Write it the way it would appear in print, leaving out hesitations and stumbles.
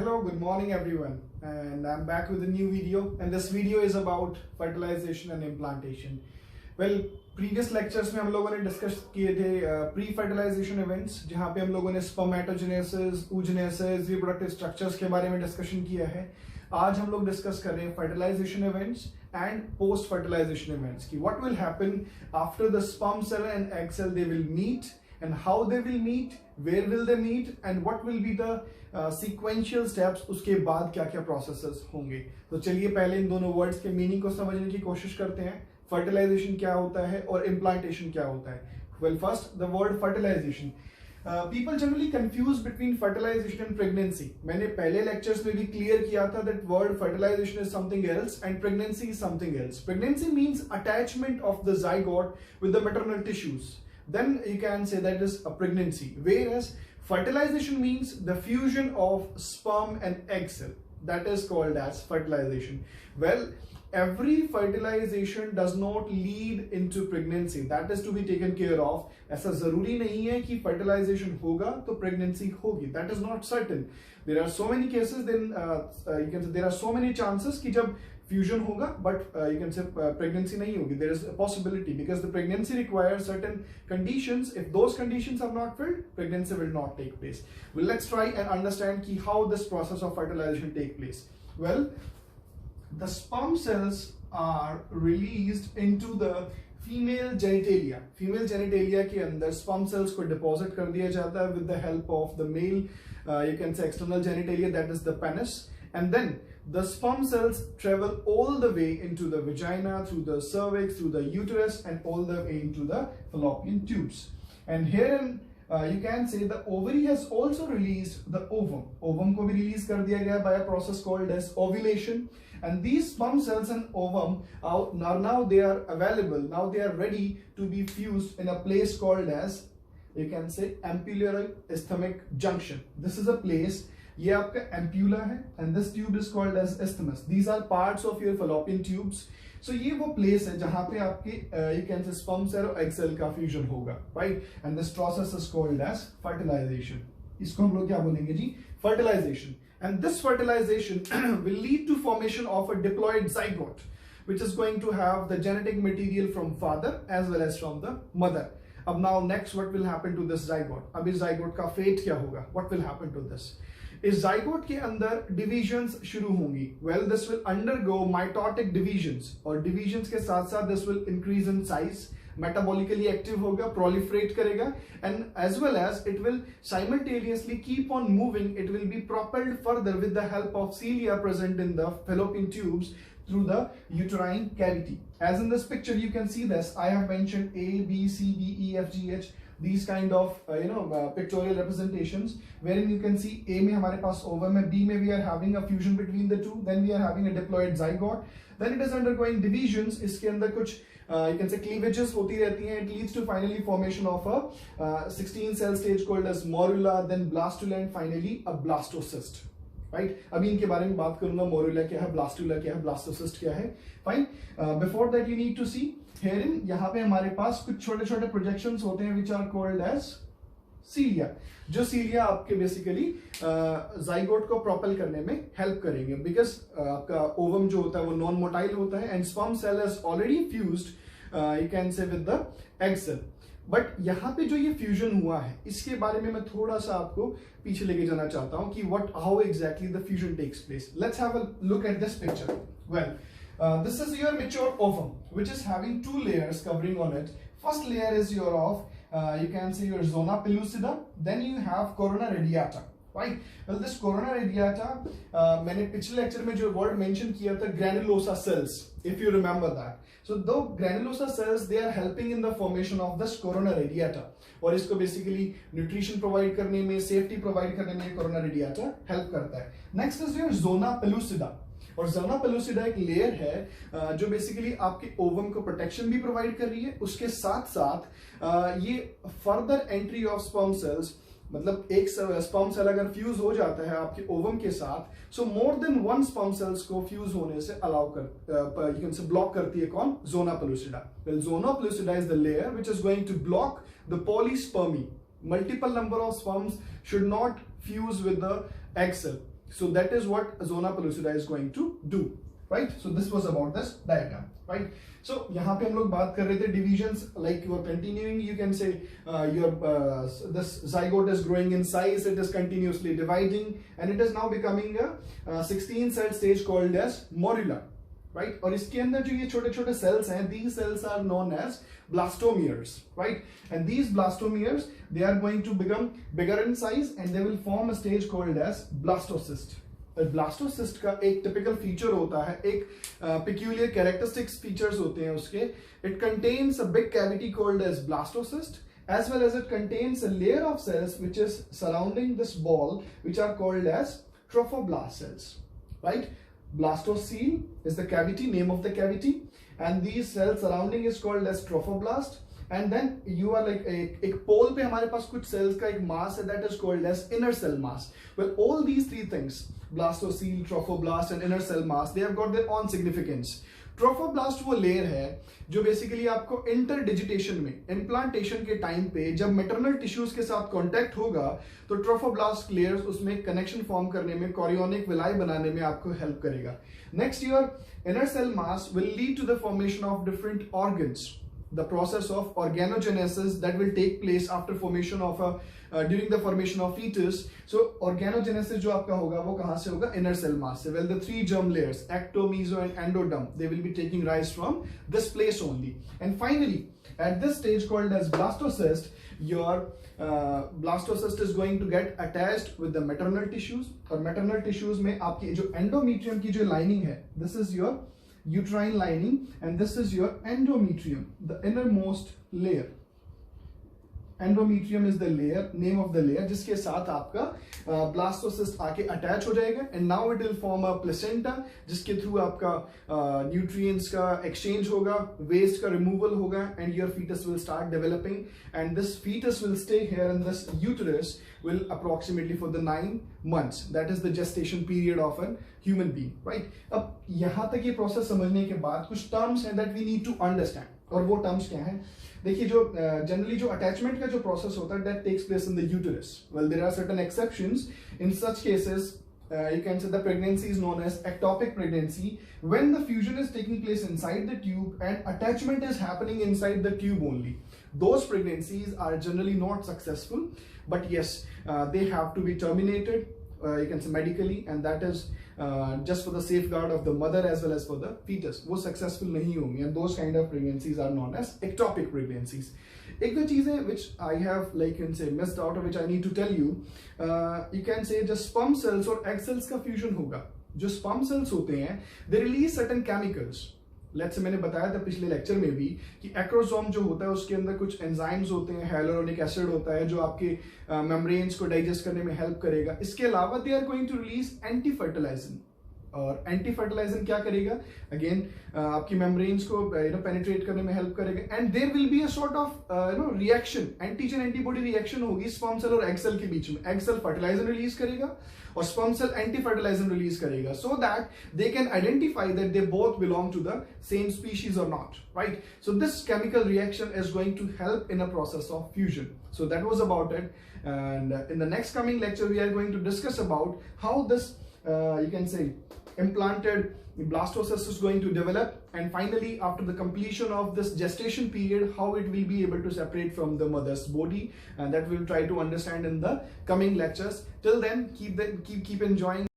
hello, good morning everyone, and I'm back with a new video, and this video is about fertilization and implantation. Well, previous lectures में हम लोगों ने discuss किए थे pre fertilisation events, जहाँ पे हम लोगों ने स्पर्मेटोजेनेसिस, oogenesis, रिप्रोडक्टिव स्ट्रक्चर्स के बारे में डिस्कशन किया है. आज हम लोग डिस्कस कर रहे हैं fertilisation events and post fertilisation events की what will happen after the sperm cell and egg cell they will meet and how they will meet, where will they meet, and what will be the sequential steps. उसके बाद क्या क्या processes होंगे. तो चलिए पहले इन दोनों words के meaning को समझने की कोशिश करते हैं. Fertilization क्या होता है और implantation क्या होता है. Well, first the word fertilization. People generally confuse between fertilization and pregnancy. मैंने पहले lectures में भी clear किया था that word fertilization is something else and pregnancy is something else. Pregnancy means attachment of the zygote with the maternal tissues. Then you can say that is a pregnancy, whereas fertilization means the fusion of sperm and egg cell. That is called as fertilization. Well, every fertilization does not lead into pregnancy. That is to be taken care of. ऐसा जरूरी नहीं है कि fertilization होगा तो pregnancy होगी. That is not certain. There are so many cases. Then you can say there are so many chances कि जब fusion होगा, but you can say pregnancy नहीं होगी. There is a possibility because the pregnancy requires certain conditions. If those conditions are not filled, pregnancy will not take place. Well, let's try and understand ki how this process of fertilization take place. Well, the sperm cells are released into the female genitalia. Female genitalia के अंदर sperm cells को deposit कर दिया जाता है with the help of the male, you can say external genitalia, that is the penis, and then the sperm cells travel all the way into the vagina, through the cervix, through the uterus, and all the way into the fallopian tubes. And herein you can say the ovary has also released the ovum. Ovum को भी release कर दिया गया by a process called as ovulation. And these sperm cells and ovum are now they are available. Now they are ready to be fused in a place called as, you can say, ampullary isthmic junction. This is a place. ये आपका ampulla है and this tube is called as isthmus. These are parts of your fallopian tubes. So ये वो place है जहाँ पे आपके you can say sperm cell और egg cell का fusion होगा, right? And this process is called as fertilization. इसको हम लोग क्या बोलेंगे जी? Fertilization. And this fertilization will lead to formation of a diploid zygote, which is going to have the genetic material from father as well as from the mother. अब now next what will happen to this zygote? अब इस zygote का fate क्या होगा? What will happen to this? इस zygote के अंदर divisions शुरू होंगी. Well, this will undergo mitotic divisions, और डिविजन्स के साथ साथ this will increase in size, metabolically active होगा, प्रोलिफरेट करेगा, and as well as it will simultaneously keep on moving. It will be propelled further with the help of cilia present in the fallopian tubes through the uterine cavity. As in this picture you can see this. I have mentioned A, B, C, D, E, F, G, H, these kind of pictorial representations, wherein you can see A में हमारे पास ovum है, B में we are having a fusion between the two, then we are having a diploid zygote, then it is undergoing divisions. इसके अंदर कुछ you can say cleavages होती रहती हैं. It leads to finally formation of a 16 cell stage called as morula, then blastula, and finally a blastocyst. Right? अभी इनके बारे में बात करूंगा. मोरुला क्या है, ब्लास्टुला क्या है, ब्लास्टोसिस्ट क्या है. Fine. Before that you need to see herein, यहाँ पे हमारे पास कुछ छोटे छोटे प्रोजेक्शंस होते हैं विच आर कॉल्ड एज सीलिया. जो सीलिया आपके बेसिकली जाइगोट को प्रोपेल करने में हेल्प करेंगे, बिकॉज आपका ओवम जो होता है वो नॉन मोटाइल होता है and sperm cell is already fused you can say with the egg cell. But यहाँ पे जो ये फ्यूजन हुआ है इसके बारे में मैं थोड़ा सा आपको पीछे लेके जाना चाहता हूँ कि what how exactly the fusion takes place. Let's have a look at this picture. Well, this is your mature ovum which is having two layers covering on it. First layer is your of you can say your zona pellucida, then you have corona radiata, right? Well, this corona radiata मैंने पिछले lecture में जो word mention किया था granulosa cells, if you remember that. So though granulosa cells they are helping in the formation of this corona radiata, और इसको basically nutrition provide करने में, सेफ्टी प्रोवाइड करने में corona radiata हेल्प करता है. Next is your zona pellucida. और zona pellucida एक लेयर है जो बेसिकली आपके ओवम को प्रोटेक्शन भी प्रोवाइड कर रही है. उसके साथ साथ ये further entry of sperm cells, मतलब एक स्पर्म सेल अगर फ्यूज हो जाता है आपके ओवम के साथ, so more than one sperm cells को फ्यूज होने से अलाउ कर यू कैन से ब्लॉक करती है. कौन? Zona pellucida. Well, zona pellucida is the layer which is going to block the polyspermy. Multiple number of sperms should not fuse with the egg cell. So that is what zona pellucida is going to do, right? So this was about this diagram, right? So यहाँ पे हम लोग बात कर रहे थे divisions, like you are continuing, you can say this zygote is growing in size, it is continuously dividing, and it is now becoming a 16 cell stage called as morula, right? और इसके अंदर जो ये छोटे छोटे cells हैं, these cells are known as blastomeres, right? And these blastomeres, they are going to become bigger in size and they will form a stage called as blastocyst. Blastocyst का एक टिपिकल फीचर होता है, एक peculiar characteristics features होते हैं उसके. It contains a big cavity called as blastocyst, as well as it contains a layer of cells which is surrounding this ball, which are called as trophoblast cells, right? Blastocele is the cavity, name of the cavity, and these cells surrounding is called as trophoblast. And then you are like एक pole पे हमारे पास कुछ cells का एक mass है, that is called as inner cell mass. Well, all these three things, blastocele, trophoblast and inner cell mass, they have got their own significance. Trophoblast वो layer है जो बेसिकली आपको इंटरडिजिटेशन में, इम्प्लांटेशन के टाइम पे जब मैटरनल टिश्यूज के साथ कांटेक्ट होगा तो ट्रोफोब्लास्ट लेयर्स उसमें कनेक्शन फॉर्म करने में, कोरियोनिक विलाई बनाने में आपको हेल्प करेगा. Next, your inner cell mass will lead to the formation of different organs. The process of organogenesis that will take place after formation of during the formation of fetus. So organogenesis जो आपका होगा वो कहाँ से होगा? Inner cell mass से. Well, the three germ layers, ecto, meso and endoderm, they will be taking rise from this place only. And finally, at this stage called as blastocyst, your blastocyst is going to get attached with the maternal tissues. और maternal tissues में आपकी जो endometrium की जो lining है, this is your uterine lining and this is your endometrium, the innermost layer. Endometrium is the layer, name of the layer, जिसके साथ आपका blastocyst आके attach हो जाएगा and now it will form a placenta जिसके through आपका nutrients का exchange होगा, waste का removal होगा and your fetus will start developing and this fetus will stay here in this uterus will approximately for the 9 months. That is the gestation period of a human being, right? अब यहाँ तक ये process समझने के बाद कुछ terms हैं that we need to understand और वो terms क्या हैं? देखिए जो जनरली जो अटैचमेंट का जो प्रोसेस होता है that takes place in the uterus. Well, there are certain exceptions. In such cases, you can say the pregnancy is known as ectopic pregnancy when the fusion is taking place inside the tube and attachment is happening inside the tube only. Those pregnancies are generally not successful, but yes, they have to be terminated. You can say medically, and that is just for the safeguard of the mother as well as for the fetus. वो successful नहीं होंगे, and those kind of pregnancies are known as ectopic pregnancies. एक दो चीजें which I have like you can say missed out or which I need to tell you, you can say जो sperm cells और egg cells का fusion होगा, जो sperm cells होते हैं, they release certain chemicals. Let's say मैंने बताया था पिछले लेक्चर में भी कि एक्रोसोम जो होता है उसके अंदर कुछ एंजाइम्स होते हैं, हाइलुरोनिक एसिड होता है जो आपके मेम्ब्रेन्स को डाइजेस्ट करने में हेल्प करेगा. इसके अलावा they are going to release anti fertilizin. और एंटी फर्टिलाइजर क्या करेगा? अगेन आपकी मेम्ब्रेन्स को पेनिट्रेट करने में हेल्प करेगा and there will be a sort of reaction, antigen antibody reaction होगी स्पर्म सेल और एग सेल के बीच में. एग सेल फर्टिलाइजर रिलीज करेगा और sperm cell anti fertilizer release करेगा so that they can identify that they both belong to the same species or not, right? So this chemical reaction is going to help in a process of fusion. So that was about it, and in the next coming lecture we are going to discuss about how this you can say implanted blastocyst is going to develop, and finally after the completion of this gestation period how it will be able to separate from the mother's body, and that we'll try to understand in the coming lectures. Till then, keep enjoying.